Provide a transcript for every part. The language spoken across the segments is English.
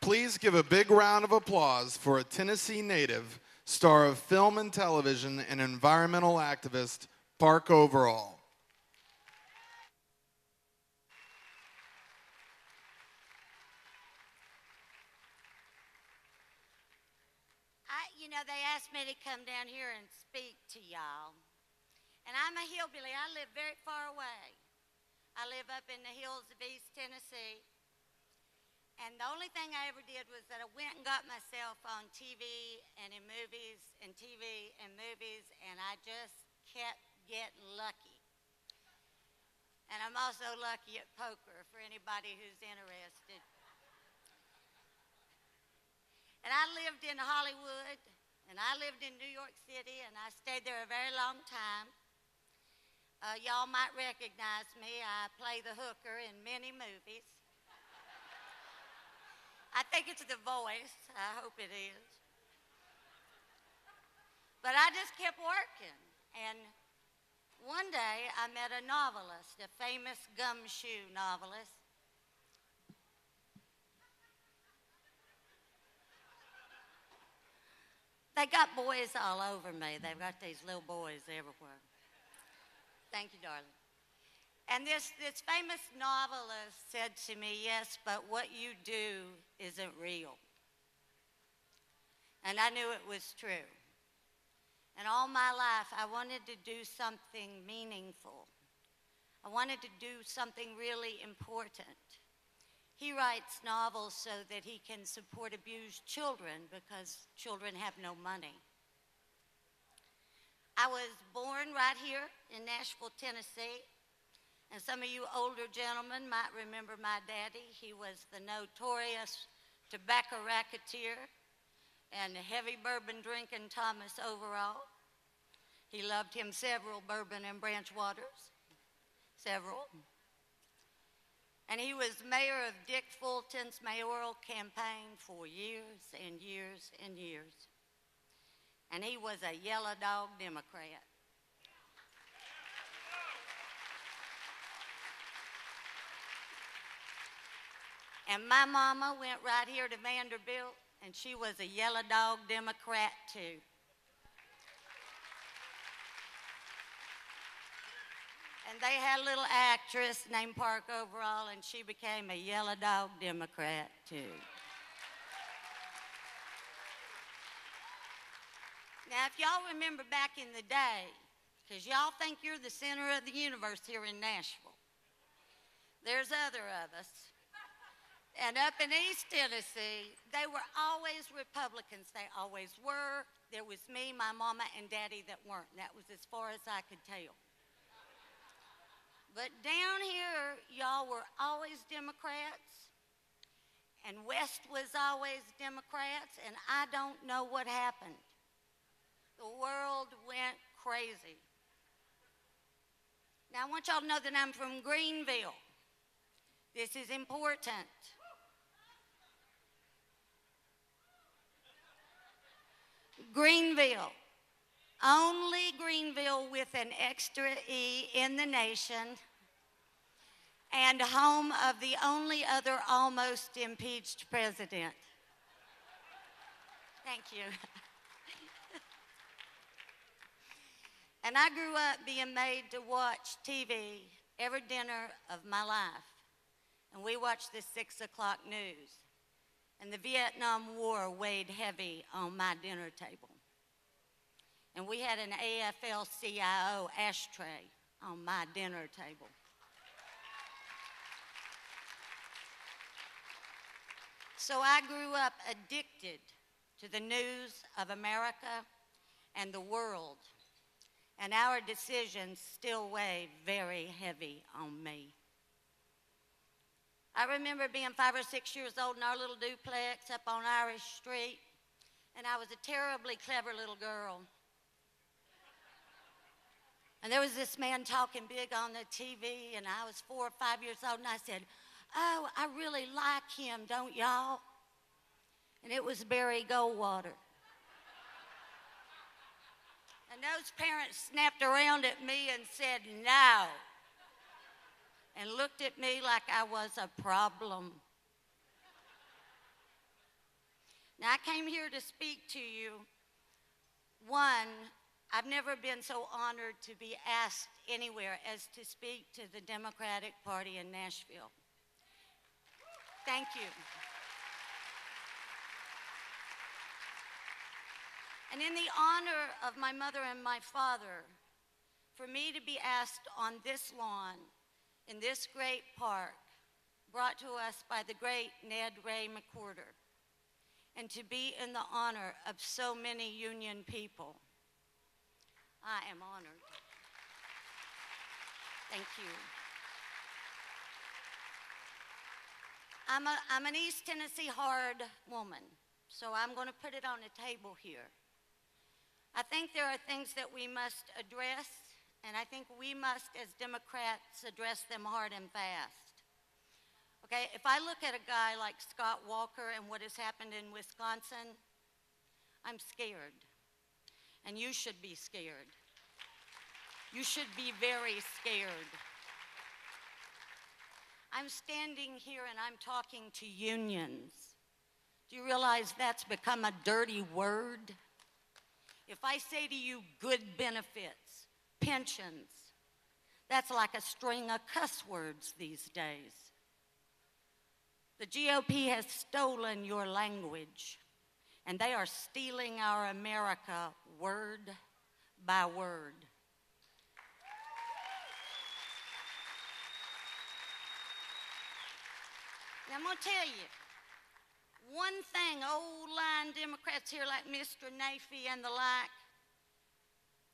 please give a big round of applause for a Tennessee native, star of film and television, and environmental activist, Park Overall. You know, they asked me to come down here and speak to y'all. And I'm a hillbilly. I live very far away. I live up in the hills of East Tennessee. And the only thing I ever did was that I went and got myself on TV and in movies and TV and movies, and I just kept getting lucky. And I'm also lucky at poker for anybody who's interested. And I lived in Hollywood, and I lived in New York City, and I stayed there a very long time. Y'all might recognize me. I play the hooker in many movies. I think it's The Voice. I hope it is. But I just kept working. And one day I met a novelist, a famous gumshoe novelist. They got boys all over me. They've got these little boys everywhere. Thank you, darling. And this famous novelist said to me, yes, but what you do isn't real. And I knew it was true. And all my life, I wanted to do something meaningful. I wanted to do something really important. He writes novels so that he can support abused children because children have no money. I was born right here in Nashville, Tennessee. And some of you older gentlemen might remember my daddy. He was the notorious tobacco racketeer and heavy bourbon drinking Thomas Overall. He loved him several bourbon and branch waters, several. And he was mayor of Dick Fulton's mayoral campaign for years and years and years. And he was a yellow dog Democrat. And my mama went right here to Vanderbilt, and she was a yellow dog Democrat too. And they had a little actress named Park Overall, and she became a yellow dog Democrat too. Now, if y'all remember back in the day, because y'all think you're the center of the universe here in Nashville, there's other of us. And up in East Tennessee, they were always Republicans. They always were. There was me, my mama, and daddy that weren't. And that was as far as I could tell. But down here, y'all were always Democrats, and West was always Democrats, and I don't know what happened. The world went crazy. Now, I want y'all to know that I'm from Greenville. This is important. Greenville. Only Greenville with an extra E in the nation, and home of the only other almost impeached president. Thank you. And I grew up being made to watch TV every dinner of my life. And we watched the 6 o'clock news. And the Vietnam War weighed heavy on my dinner table. And we had an AFL-CIO ashtray on my dinner table. So I grew up addicted to the news of America and the world. And our decisions still weigh very heavy on me. I remember being 5 or 6 years old in our little duplex up on Irish Street, and I was a terribly clever little girl. And there was this man talking big on the TV, and I was 4 or 5 years old, and I said, "Oh, I really like him, don't y'all?" And it was Barry Goldwater. And those parents snapped around at me and said, "No," and looked at me like I was a problem. Now, I came here to speak to you. One, I've never been so honored to be asked anywhere as to speak to the Democratic Party in Nashville. Thank you. And in the honor of my mother and my father, for me to be asked on this lawn, in this great park, brought to us by the great Ned Ray McWhorter, and to be in the honor of so many Union people, I am honored. Thank you. I'm an East Tennessee hard woman, so I'm going to put it on the table here. I think there are things that we must address, and I think we must, as Democrats, address them hard and fast. Okay, if I look at a guy like Scott Walker and what has happened in Wisconsin, I'm scared. And you should be scared. You should be very scared. I'm standing here and I'm talking to unions. Do you realize that's become a dirty word? If I say to you good benefits, pensions, that's like a string of cuss words these days. The GOP has stolen your language, and they are stealing our America word by word. Now, I'm going to tell you, one thing old line Democrats here like Mr. Nafee and the like,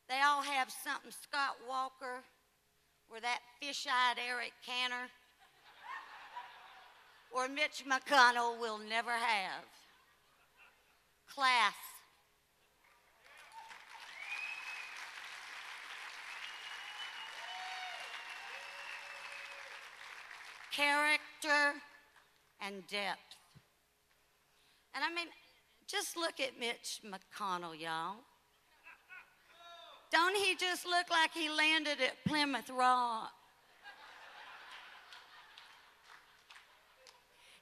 they all have something Scott Walker or that fish-eyed Eric Cantor or Mitch McConnell will never have. Class. Character and depth. And I mean, just look at Mitch McConnell, y'all. Don't he just look like he landed at Plymouth Rock?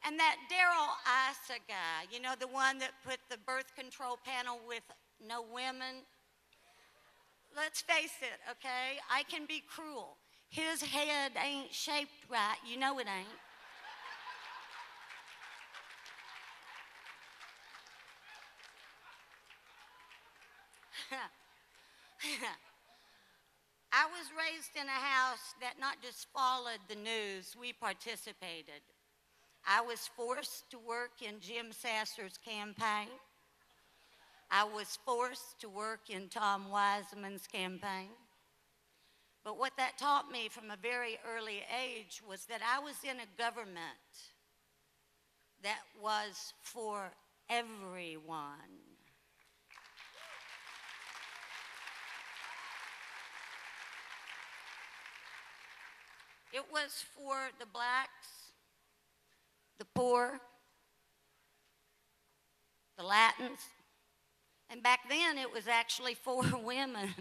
And that Darrell Issa guy, you know, the one that put the birth control panel with no women. Let's face it, okay? I can be cruel. His head ain't shaped right. You know it ain't. I was raised in a house that not just followed the news, we participated. I was forced to work in Jim Sasser's campaign. I was forced to work in Tom Wiseman's campaign. But what that taught me from a very early age was that I was in a government that was for everyone. It was for the blacks, the poor, the Latins, and back then it was actually for women.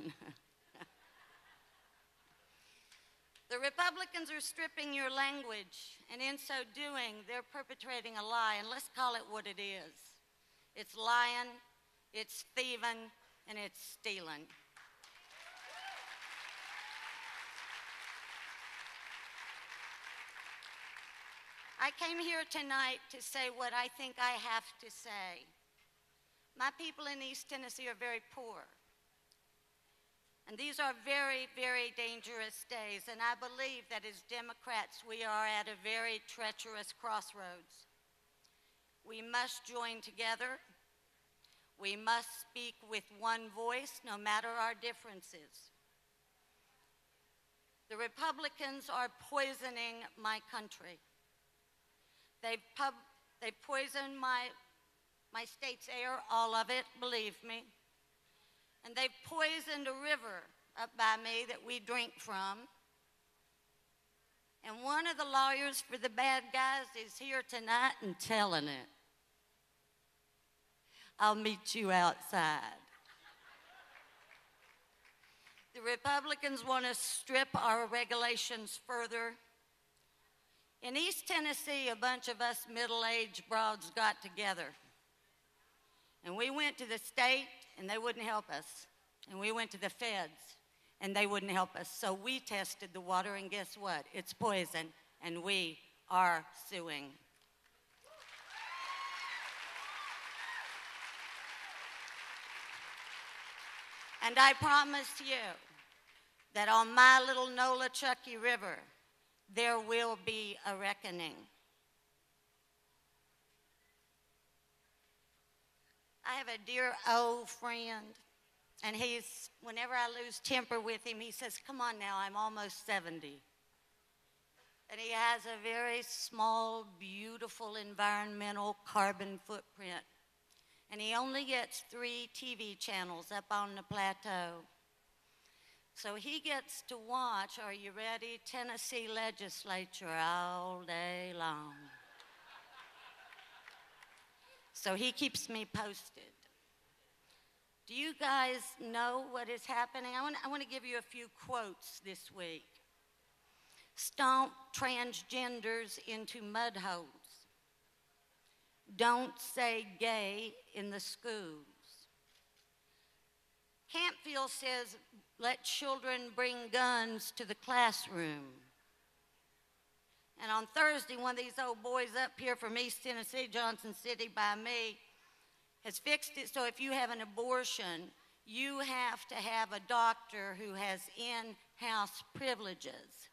The Republicans are stripping your language, and in so doing, they're perpetrating a lie, and let's call it what it is. It's lying, it's thieving, and it's stealing. I came here tonight to say what I think I have to say. My people in East Tennessee are very poor. And these are very, very dangerous days. And I believe that as Democrats, we are at a very treacherous crossroads. We must join together. We must speak with one voice, no matter our differences. The Republicans are poisoning my country. They've poisoned my state's air, all of it, believe me. And they've poisoned a river up by me that we drink from. And one of the lawyers for the bad guys is here tonight and telling it. I'll meet you outside. The Republicans want to strip our regulations further. In East Tennessee, a bunch of us middle-aged broads got together. And we went to the state, and they wouldn't help us. And we went to the feds, and they wouldn't help us. So we tested the water, and guess what? It's poison, and we are suing. And I promise you that on my little Nolichucky River, there will be a reckoning. I have a dear old friend, and whenever I lose temper with him, he says, "Come on now, I'm almost 70. And he has a very small, beautiful environmental carbon footprint. And he only gets 3 TV channels up on the plateau. So he gets to watch, are you ready, Tennessee legislature all day long. So he keeps me posted. Do you guys know what is happening? I want to give you a few quotes this week. Stomp transgenders into mud holes. Don't say gay in the schools. Campfield says, let children bring guns to the classroom. And on Thursday, one of these old boys up here from East Tennessee, Johnson City by me, has fixed it so if you have an abortion, you have to have a doctor who has in-house privileges.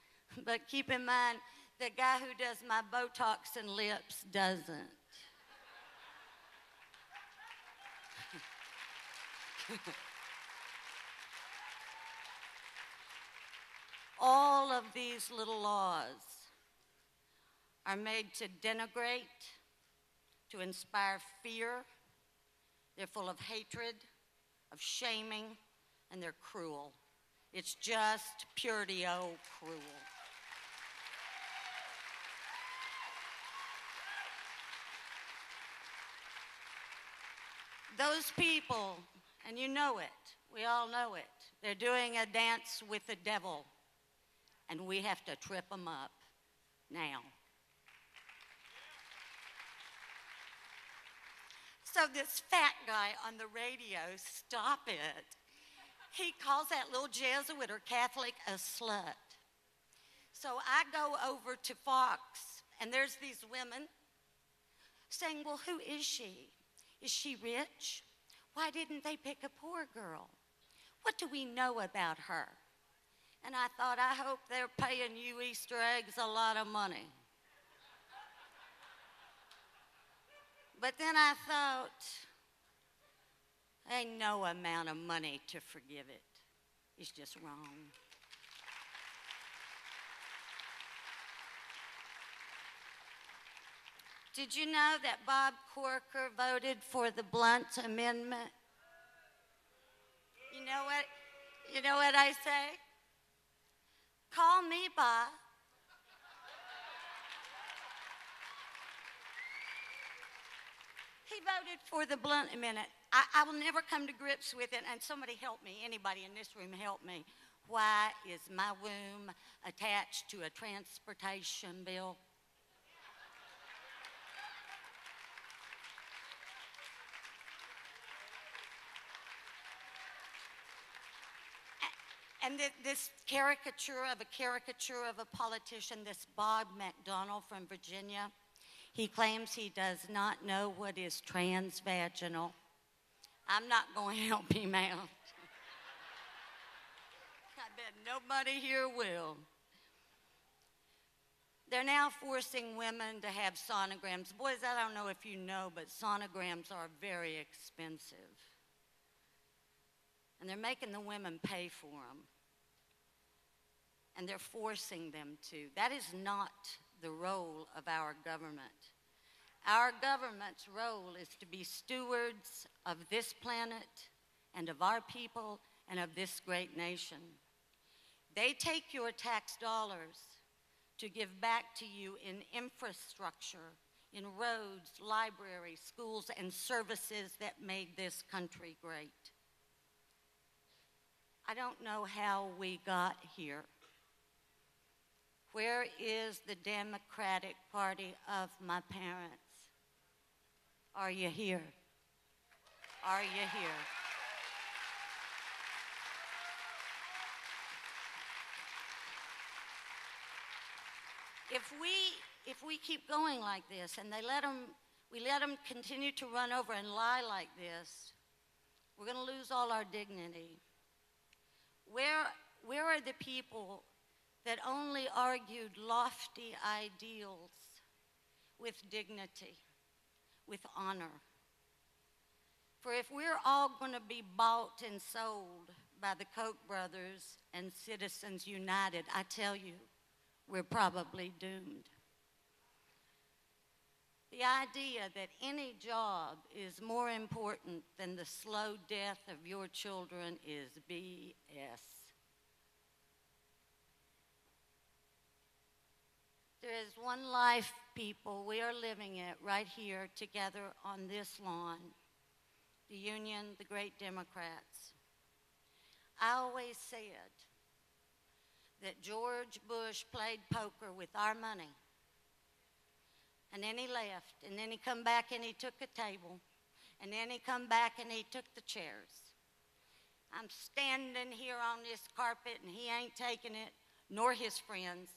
But keep in mind, the guy who does my Botox and lips doesn't. All of these little laws are made to denigrate, to inspire fear. They're full of hatred, of shaming, and they're cruel. It's just purity, oh, cruel. Those people, and you know it, we all know it, they're doing a dance with the devil, and we have to trip them up now. So this fat guy on the radio, stop it, he calls that little Jesuit or Catholic a slut. So I go over to Fox, and there's these women saying, well, who is she? Is she rich? Why didn't they pick a poor girl? What do we know about her? And I thought, I hope they're paying you Easter eggs a lot of money. But then I thought, ain't no amount of money to forgive it. It's just wrong. Did you know that Bob Corker voted for the Blunt Amendment? You know what I say? Call me, Bob. He voted for the Blunt Amendment. I will never come to grips with it, and somebody help me, anybody in this room help me. Why is my womb attached to a transportation bill? And this caricature of a politician, this Bob McDonnell from Virginia, he claims he does not know what is transvaginal. I'm not going to help him out. I bet nobody here will. They're now forcing women to have sonograms. Boys, I don't know if you know, but sonograms are very expensive. And they're making the women pay for them. And they're forcing them to. That is not the role of our government. Our government's role is to be stewards of this planet and of our people and of this great nation. They take your tax dollars to give back to you in infrastructure, in roads, libraries, schools, and services that made this country great. I don't know how we got here. Where is the Democratic Party of my parents? Are you here? are you here? If we keep going like this and we let them continue to run over and lie like this, we're going to lose all our dignity. Where are the people that only argued lofty ideals with dignity, with honor? For if we're all going to be bought and sold by the Koch brothers and Citizens United, I tell you, we're probably doomed. The idea that any job is more important than the slow death of your children is BS. There is one life, people, we are living it right here together on this lawn. The Union, the great Democrats. I always said that George Bush played poker with our money. And then he left, and then he come back and he took a table, and then he come back and he took the chairs. I'm standing here on this carpet and he ain't taking it, nor his friends.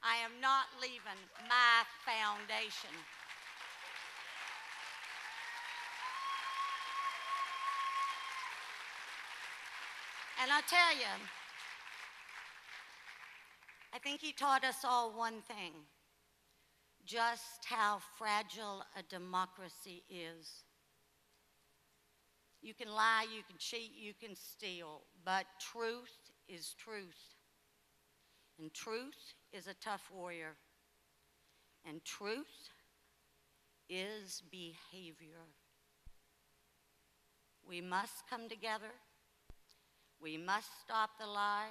I am not leaving my foundation. And I tell you, I think he taught us all one thing, just how fragile a democracy is. You can lie, you can cheat, you can steal, but truth is truth. And truth is a tough warrior. And truth is behavior. We must come together. We must stop the lies.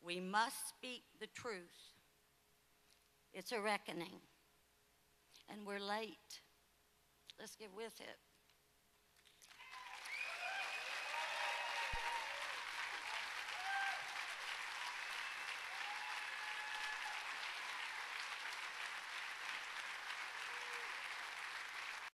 We must speak the truth. It's a reckoning. And we're late. Let's get with it.